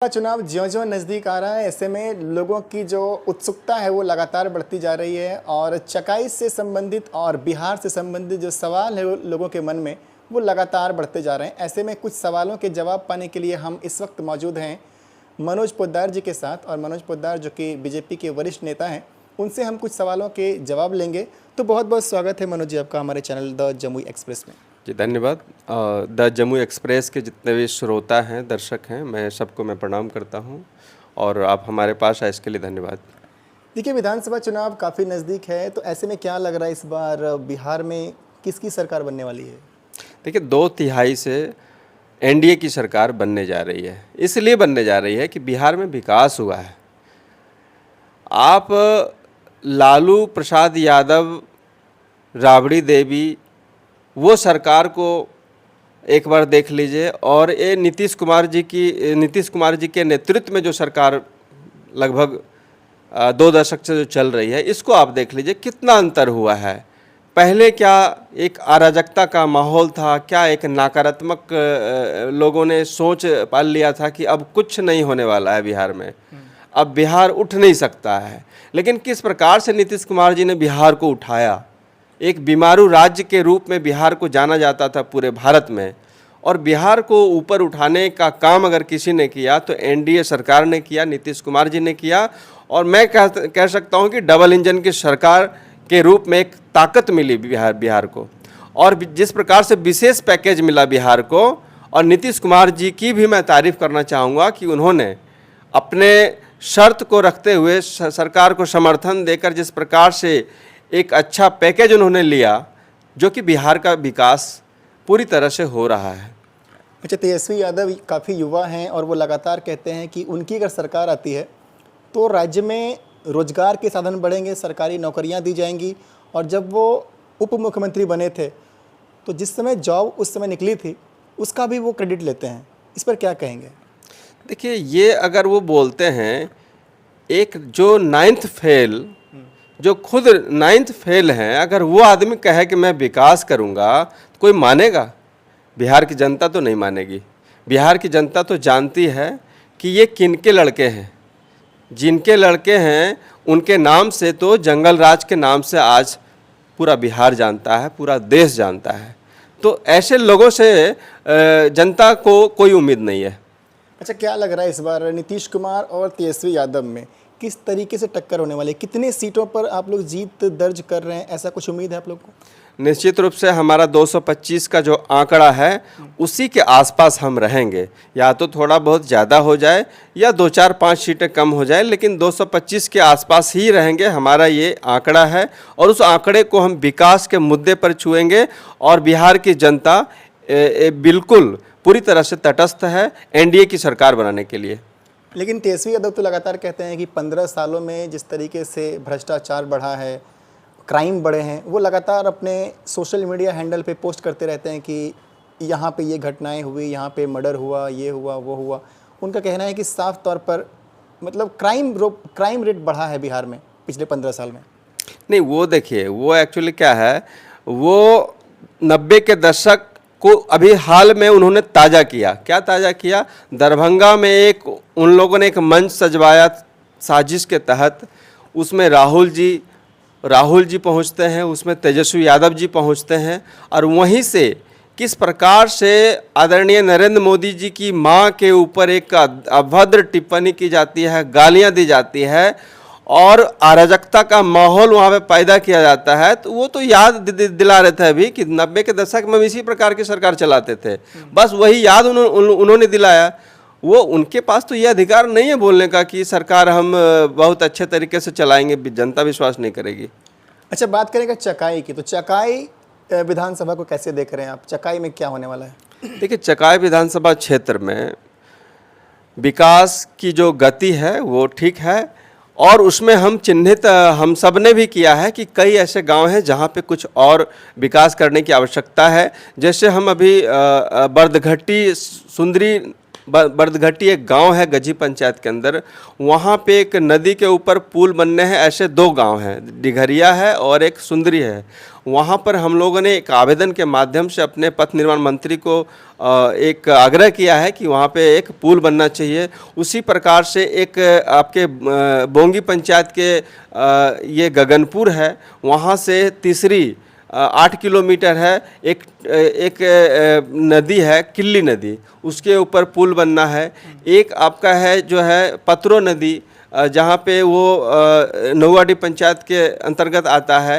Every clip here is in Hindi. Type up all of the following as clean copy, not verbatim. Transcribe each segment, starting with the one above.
का चुनाव ज्यों-ज्यों नज़दीक आ रहा है, ऐसे में लोगों की जो उत्सुकता है वो लगातार बढ़ती जा रही है और चकाई से संबंधित और बिहार से संबंधित जो सवाल है वो लोगों के मन में वो लगातार बढ़ते जा रहे हैं। ऐसे में कुछ सवालों के जवाब पाने के लिए हम इस वक्त मौजूद हैं मनोज पोद्दार जी के साथ और मनोज पोद्दार जो कि बीजेपी के वरिष्ठ नेता हैं, उनसे हम कुछ सवालों के जवाब लेंगे। तो बहुत-बहुत स्वागत है मनोज जी आपका हमारे चैनल द जमुई एक्सप्रेस में। जी धन्यवाद। द जमुई एक्सप्रेस के जितने भी श्रोता हैं, दर्शक हैं, मैं सबको प्रणाम करता हूं और आप हमारे पास आए इसके लिए धन्यवाद। देखिए, विधानसभा चुनाव काफ़ी नज़दीक है, तो ऐसे में क्या लग रहा है इस बार बिहार में किसकी सरकार बनने वाली है? देखिए, 2/3 से एनडीए की सरकार बनने जा रही है। इसलिए बनने जा रही है कि बिहार में विकास हुआ है। आप लालू प्रसाद यादव, राबड़ी देवी, वो सरकार को एक बार देख लीजिए और ये नीतीश कुमार जी के नेतृत्व में जो सरकार लगभग 2 दशक से जो चल रही है, इसको आप देख लीजिए कितना अंतर हुआ है। पहले क्या एक अराजकता का माहौल था, क्या एक नकारात्मक लोगों ने सोच पाल लिया था कि अब कुछ नहीं होने वाला है बिहार में, अब बिहार उठ नहीं सकता है। लेकिन किस प्रकार से नीतीश कुमार जी ने बिहार को उठाया, एक बीमारू राज्य के रूप में बिहार को जाना जाता था पूरे भारत में, और बिहार को ऊपर उठाने का काम अगर किसी ने किया तो एनडीए सरकार ने किया, नीतीश कुमार जी ने किया। और मैं कह सकता हूं कि डबल इंजन की सरकार के रूप में एक ताकत मिली बिहार को, और जिस प्रकार से विशेष पैकेज मिला बिहार को। और नीतीश कुमार जी की भी मैं तारीफ़ करना चाहूँगा कि उन्होंने अपने शर्त को रखते हुए सरकार को समर्थन देकर जिस प्रकार से एक अच्छा पैकेज उन्होंने लिया, जो कि बिहार का विकास पूरी तरह से हो रहा है। अच्छा, तेजस्वी यादव काफ़ी युवा हैं और वो लगातार कहते हैं कि उनकी अगर सरकार आती है तो राज्य में रोजगार के साधन बढ़ेंगे, सरकारी नौकरियां दी जाएंगी। और जब वो उप मुख्यमंत्री बने थे तो जिस समय जॉब उस समय निकली थी उसका भी वो क्रेडिट लेते हैं, इस पर क्या कहेंगे? देखिए, ये अगर वो बोलते हैं, एक जो 9th फेल, जो खुद 9th फेल हैं, अगर वो आदमी कहे कि मैं विकास करूंगा तो कोई मानेगा? बिहार की जनता तो नहीं मानेगी। बिहार की जनता तो जानती है कि ये किनके लड़के हैं। जिनके लड़के हैं उनके नाम से तो जंगल राज के नाम से आज पूरा बिहार जानता है, पूरा देश जानता है। तो ऐसे लोगों से जनता को कोई उम्मीद नहीं है। अच्छा, क्या लग रहा है इस बार नीतीश कुमार और तेजस्वी यादव में किस तरीके से टक्कर होने वाली है? कितने सीटों पर आप लोग जीत दर्ज कर रहे हैं, ऐसा कुछ उम्मीद है आप लोग को? निश्चित रूप से हमारा 225 का जो आंकड़ा है उसी के आसपास हम रहेंगे। या तो थोड़ा बहुत ज़्यादा हो जाए या 2-4-5 सीटें कम हो जाए, लेकिन 225 के आसपास ही रहेंगे, हमारा ये आंकड़ा है। और उस आंकड़े को हम विकास के मुद्दे पर छुएंगे और बिहार की जनता बिल्कुल पूरी तरह से तटस्थ है एनडीए की सरकार बनाने के लिए। लेकिन तेजस्वी यादव तो लगातार कहते हैं कि 15 सालों में जिस तरीके से भ्रष्टाचार बढ़ा है, क्राइम बढ़े हैं, वो लगातार अपने सोशल मीडिया हैंडल पे पोस्ट करते रहते हैं कि यहाँ पे ये घटनाएं हुई, यहाँ पे मर्डर हुआ, ये हुआ, वो हुआ। उनका कहना है कि साफ तौर पर मतलब क्राइम रेट बढ़ा है बिहार में पिछले 15 साल में। नहीं, वो देखिए, वो एक्चुअली क्या है, वो 90 के दशक को अभी हाल में उन्होंने ताज़ा किया। क्या ताज़ा किया? दरभंगा में उन लोगों ने एक मंच सजवाया साजिश के तहत। उसमें राहुल जी पहुंचते हैं, उसमें तेजस्वी यादव जी पहुंचते हैं, और वहीं से किस प्रकार से आदरणीय नरेंद्र मोदी जी की मां के ऊपर एक अभद्र टिप्पणी की जाती है, गालियां दी जाती है और अराजकता का माहौल वहाँ पे पैदा किया जाता है। तो वो तो याद दिला रहे थे अभी कि 90 के दशक में इसी प्रकार की सरकार चलाते थे। बस वही याद उन्होंने दिलाया। वो उनके पास तो ये अधिकार नहीं है बोलने का कि सरकार हम बहुत अच्छे तरीके से चलाएंगे, जनता विश्वास नहीं करेगी। अच्छा, बात करेंगे चकाई की, तो चकाई विधानसभा को कैसे देख रहे हैं आप? चकाई में क्या होने वाला है? देखिए, चकाई विधानसभा क्षेत्र में विकास की जो गति है वो ठीक है, और उसमें हम सब ने भी किया है कि कई ऐसे गांव हैं जहां पे कुछ और विकास करने की आवश्यकता है। जैसे हम अभी बर्दघट्टी सुंदरी बर्दघट्टी एक गांव है गजी पंचायत के अंदर, वहाँ पे एक नदी के ऊपर पुल बनने हैं। ऐसे 2 गांव हैं, डिघरिया है और एक सुंदरी है। वहाँ पर हम लोगों ने एक आवेदन के माध्यम से अपने पथ निर्माण मंत्री को एक आग्रह किया है कि वहाँ पे एक पुल बनना चाहिए। उसी प्रकार से एक आपके बोंगी पंचायत के ये गगनपुर है, वहाँ से तीसरी 8 किलोमीटर है, एक नदी है किल्ली नदी, उसके ऊपर पुल बनना है। एक आपका है जो है पतरो नदी, जहाँ पे वो नौवाडी पंचायत के अंतर्गत आता है।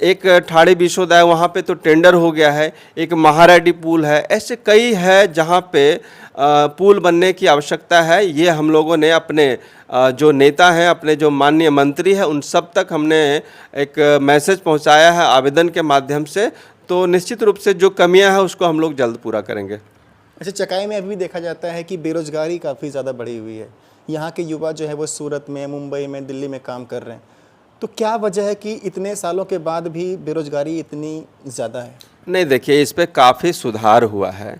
एक ठाड़ी बिशोदा है, वहाँ पे तो टेंडर हो गया है। एक महाराडी पुल है। ऐसे कई है जहाँ पे पुल बनने की आवश्यकता है। ये हम लोगों ने अपने जो नेता हैं, अपने जो माननीय मंत्री हैं, उन सब तक हमने एक मैसेज पहुंचाया है आवेदन के माध्यम से। तो निश्चित रूप से जो कमियां हैं उसको हम लोग जल्द पूरा करेंगे। अच्छा, चकाई में अभी देखा जाता है कि बेरोजगारी काफ़ी ज़्यादा बढ़ी हुई है। यहाँ के युवा जो है वो सूरत में, मुंबई में, दिल्ली में काम कर रहे हैं। तो क्या वजह है कि इतने सालों के बाद भी बेरोजगारी इतनी ज़्यादा है? नहीं, देखिए, इस पे काफ़ी सुधार हुआ है।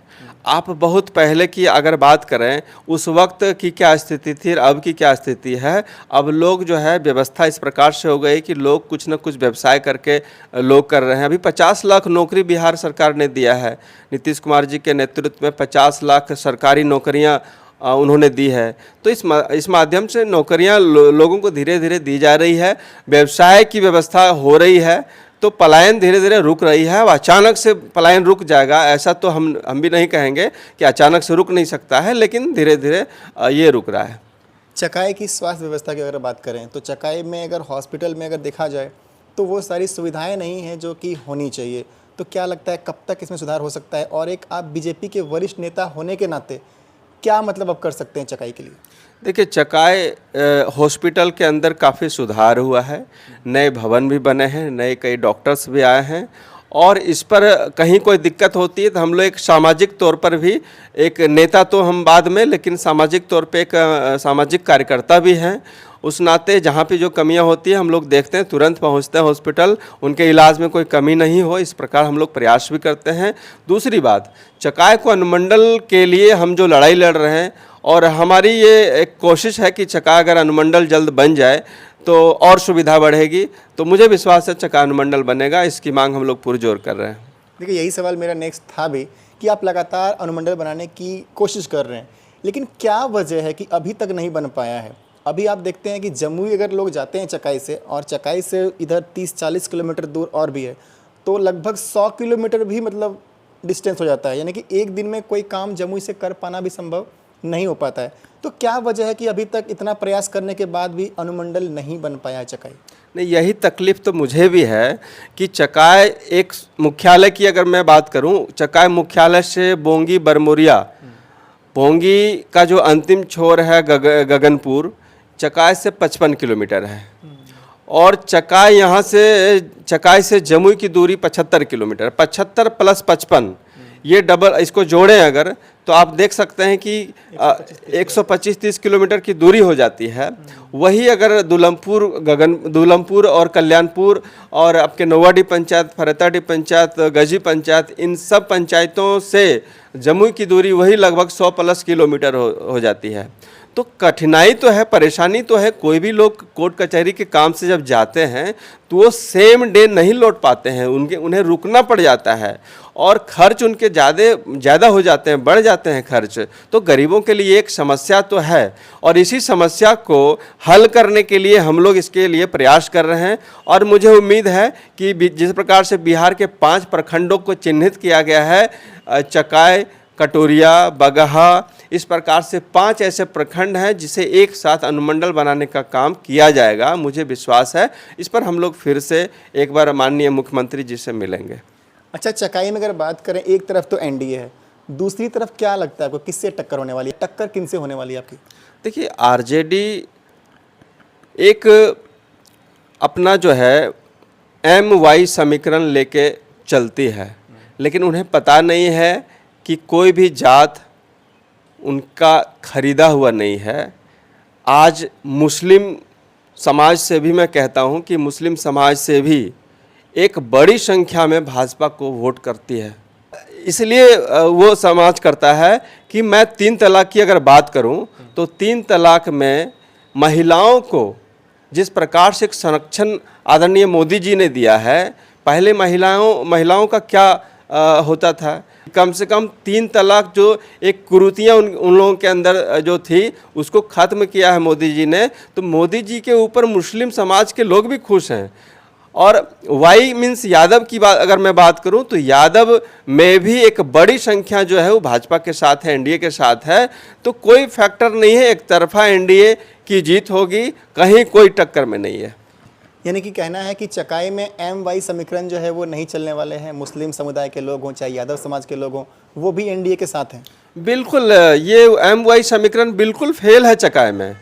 आप बहुत पहले की अगर बात करें, उस वक्त की क्या स्थिति थी और अब की क्या स्थिति है। अब लोग जो है व्यवस्था इस प्रकार से हो गई कि लोग कुछ न कुछ व्यवसाय करके लोग कर रहे हैं। अभी 50 लाख नौकरी बिहार सरकार ने दिया है। नीतीश कुमार जी के नेतृत्व में 50 लाख सरकारी नौकरियां उन्होंने दी है। तो इस माध्यम से नौकरियां लोगों को धीरे धीरे दी जा रही है, व्यवसाय की व्यवस्था हो रही है। तो पलायन धीरे धीरे रुक रही है। अचानक से पलायन रुक जाएगा ऐसा तो हम भी नहीं कहेंगे कि अचानक से रुक नहीं सकता है, लेकिन धीरे धीरे ये रुक रहा है। चकाई की स्वास्थ्य व्यवस्था की अगर बात करें तो चकाई में अगर हॉस्पिटल में अगर देखा जाए तो वो सारी सुविधाएं नहीं हैं जो कि होनी चाहिए। तो क्या लगता है कब तक इसमें सुधार हो सकता है? और एक आप बीजेपी के वरिष्ठ नेता होने के नाते क्या मतलब अब कर सकते हैं चकाई के लिए? देखिए, चकाई हॉस्पिटल के अंदर काफ़ी सुधार हुआ है। नए भवन भी बने हैं, नए कई डॉक्टर्स भी आए हैं। और इस पर कहीं कोई दिक्कत होती है तो हम लोग एक सामाजिक तौर पर भी, एक नेता तो हम बाद में, लेकिन सामाजिक तौर पे एक सामाजिक कार्यकर्ता भी हैं। उस नाते जहाँ पे जो कमियाँ होती हैं हम लोग देखते हैं, तुरंत पहुँचते हैं हॉस्पिटल, उनके इलाज में कोई कमी नहीं हो, इस प्रकार हम लोग प्रयास भी करते हैं। दूसरी बात, चकाई को अनुमंडल के लिए हम जो लड़ाई लड़ रहे हैं, और हमारी ये एक कोशिश है कि चकाई अगर अनुमंडल जल्द बन जाए तो और सुविधा बढ़ेगी। तो मुझे विश्वास है चकाई अनुमंडल बनेगा, इसकी मांग हम लोग पुरजोर कर रहे हैं। देखिए, यही सवाल मेरा नेक्स्ट था भी कि आप लगातार अनुमंडल बनाने की कोशिश कर रहे हैं, लेकिन क्या वजह है कि अभी तक नहीं बन पाया है? अभी आप देखते हैं कि जमुई अगर लोग जाते हैं चकाई से, और चकाई से इधर 30-40 किलोमीटर दूर और भी है, तो लगभग 100 किलोमीटर भी मतलब डिस्टेंस हो जाता है। यानी कि एक दिन में कोई काम जमुई से कर पाना भी संभव नहीं हो पाता है। तो क्या वजह है कि अभी तक इतना प्रयास करने के बाद भी अनुमंडल नहीं बन पाया है चकाई? नहीं, यही तकलीफ तो मुझे भी है कि चकाई एक मुख्यालय की अगर मैं बात करूं, चकाई मुख्यालय से बोंगी बरमोरिया, बोंगी का जो अंतिम छोर है गगनपुर, चकाई से 55 किलोमीटर है। और चकाई यहाँ से, चकाई से जमुई की दूरी 75 किलोमीटर, 75 प्लस 55, ये डबल, इसको जोड़ें अगर तो आप देख सकते हैं कि 125-30 किलोमीटर की दूरी हो जाती है। वही अगर दुलमपुर और कल्याणपुर और आपके नौवाडी पंचायत, फरेताडी पंचायत, गजी पंचायत, इन सब पंचायतों से जमुई की दूरी वही लगभग 100 प्लस किलोमीटर हो जाती है। तो कठिनाई तो है, परेशानी तो है। कोई भी लोग कोर्ट कचहरी के काम से जब जाते हैं तो वो सेम डे नहीं लौट पाते हैं, उन्हें रुकना पड़ जाता है और खर्च उनके ज़्यादा हो जाते हैं, बढ़ जाते हैं खर्च। तो गरीबों के लिए एक समस्या तो है, और इसी समस्या को हल करने के लिए हम लोग इसके लिए प्रयास कर रहे हैं। और मुझे उम्मीद है कि जिस प्रकार से बिहार के 5 प्रखंडों को चिन्हित किया गया है, चकाई, कटोरिया, बगहा, इस प्रकार से 5 ऐसे प्रखंड हैं जिसे एक साथ अनुमंडल बनाने का काम किया जाएगा। मुझे विश्वास है इस पर हम लोग फिर से एक बार माननीय मुख्यमंत्री जी से मिलेंगे। अच्छा, चकाई में अगर बात करें, एक तरफ तो एनडीए है, दूसरी तरफ क्या लगता है आपको किससे टक्कर होने वाली है? टक्कर किनसे होने वाली है आपकी? देखिए, आरजेडी एक अपना जो है MY समीकरण लेके चलती है, लेकिन उन्हें पता नहीं है कि कोई भी जात उनका खरीदा हुआ नहीं है। आज मुस्लिम समाज से भी मैं कहता हूं कि मुस्लिम समाज से भी एक बड़ी संख्या में भाजपा को वोट करती है। इसलिए वो समाज करता है कि मैं 3 तलाक की अगर बात करूं तो 3 तलाक में महिलाओं को जिस प्रकार से एक संरक्षण आदरणीय मोदी जी ने दिया है, पहले महिलाओं का क्या होता था, कम से कम 3 तलाक जो एक कुरीतियाँ उन लोगों के अंदर जो थी उसको ख़त्म किया है मोदी जी ने। तो मोदी जी के ऊपर मुस्लिम समाज के लोग भी खुश हैं। और वाई मीन्स यादव की बात अगर मैं बात करूं तो यादव में भी एक बड़ी संख्या जो है वो भाजपा के साथ है, एनडीए के साथ है। तो कोई फैक्टर नहीं है, एक तरफा एनडीए की जीत होगी, कहीं कोई टक्कर में नहीं है। यानी कि कहना है कि चकाई में एम वाई समीकरण जो है वो नहीं चलने वाले हैं। मुस्लिम समुदाय के लोग हों चाहे यादव समाज के लोग हों, वो भी एनडीए के साथ हैं। बिल्कुल, ये एम वाई समीकरण बिल्कुल फेल है चकाई में।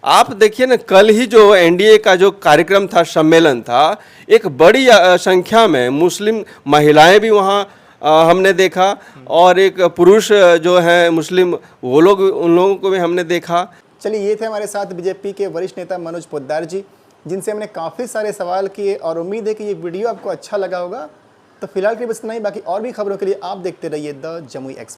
आप देखिए ना, कल ही जो एनडीए का जो कार्यक्रम था, सम्मेलन था, एक बड़ी संख्या में मुस्लिम महिलाएं भी वहाँ हमने देखा, और एक पुरुष जो है मुस्लिम वो लोग, उन लोगों को भी हमने देखा। चलिए, ये थे हमारे साथ बीजेपी के वरिष्ठ नेता मनोज पोद्दार जी, जिनसे हमने काफ़ी सारे सवाल किए, और उम्मीद है कि ये वीडियो आपको अच्छा लगा होगा। तो फिलहाल के लिए बस इतना ही, बाकी और भी खबरों के लिए आप देखते रहिए द जमुई एक्सप्रेस।